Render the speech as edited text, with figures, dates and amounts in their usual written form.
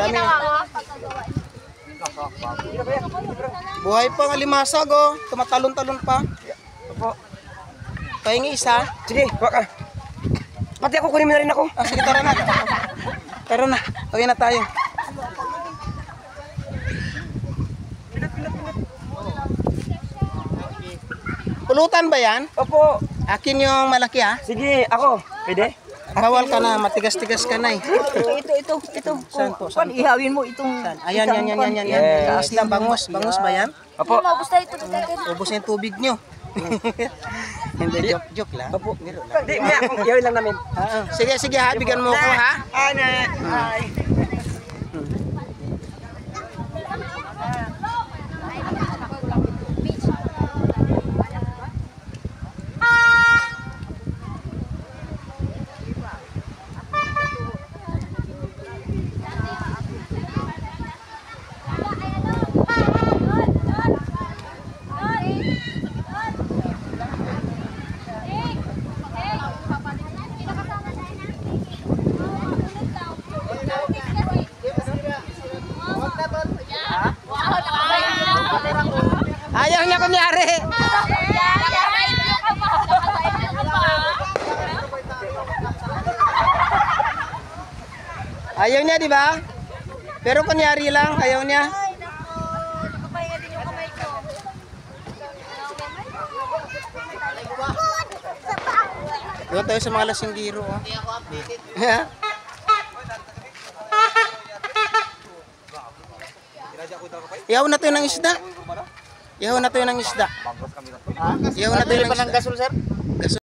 Dami. Buhay pa ang alimasag, oh. Tumatalon-talon pa. Opo. Pahingi isa. Sige, baka. Pati ako kunin mo na rin ako. Ah, sige, tara na. Tara na. Uwi na tayo. Pulutan ba yan? Opo. Akin yung malaki, ha? Sige, ako. Pwede? Bawal ka na, matigas-tigas ka na eh. Ito. Saan to? Pan, ihawin mo itong... Ayan, yan. Yes. Taas lang, bangus. Bangus ba yan? Opo. Maubos na ito. Ubus na yung tubig nyo. Hindi, joke lang. Opo. Biro lang. Di, miya, yawin lang namin. Sige, ha. Bigyan mo ko, ha? Ay. Ayaw niya kunyari. Ayaw niya, di ba? Pero kunyari lang, ayaw niya. Doon tayo sa mga lasinggiro. Oh. Ihaw na tayo ng isda. Ihaw na tayo ng isda. Ihaw na tayo ng isda. Gasol, sir?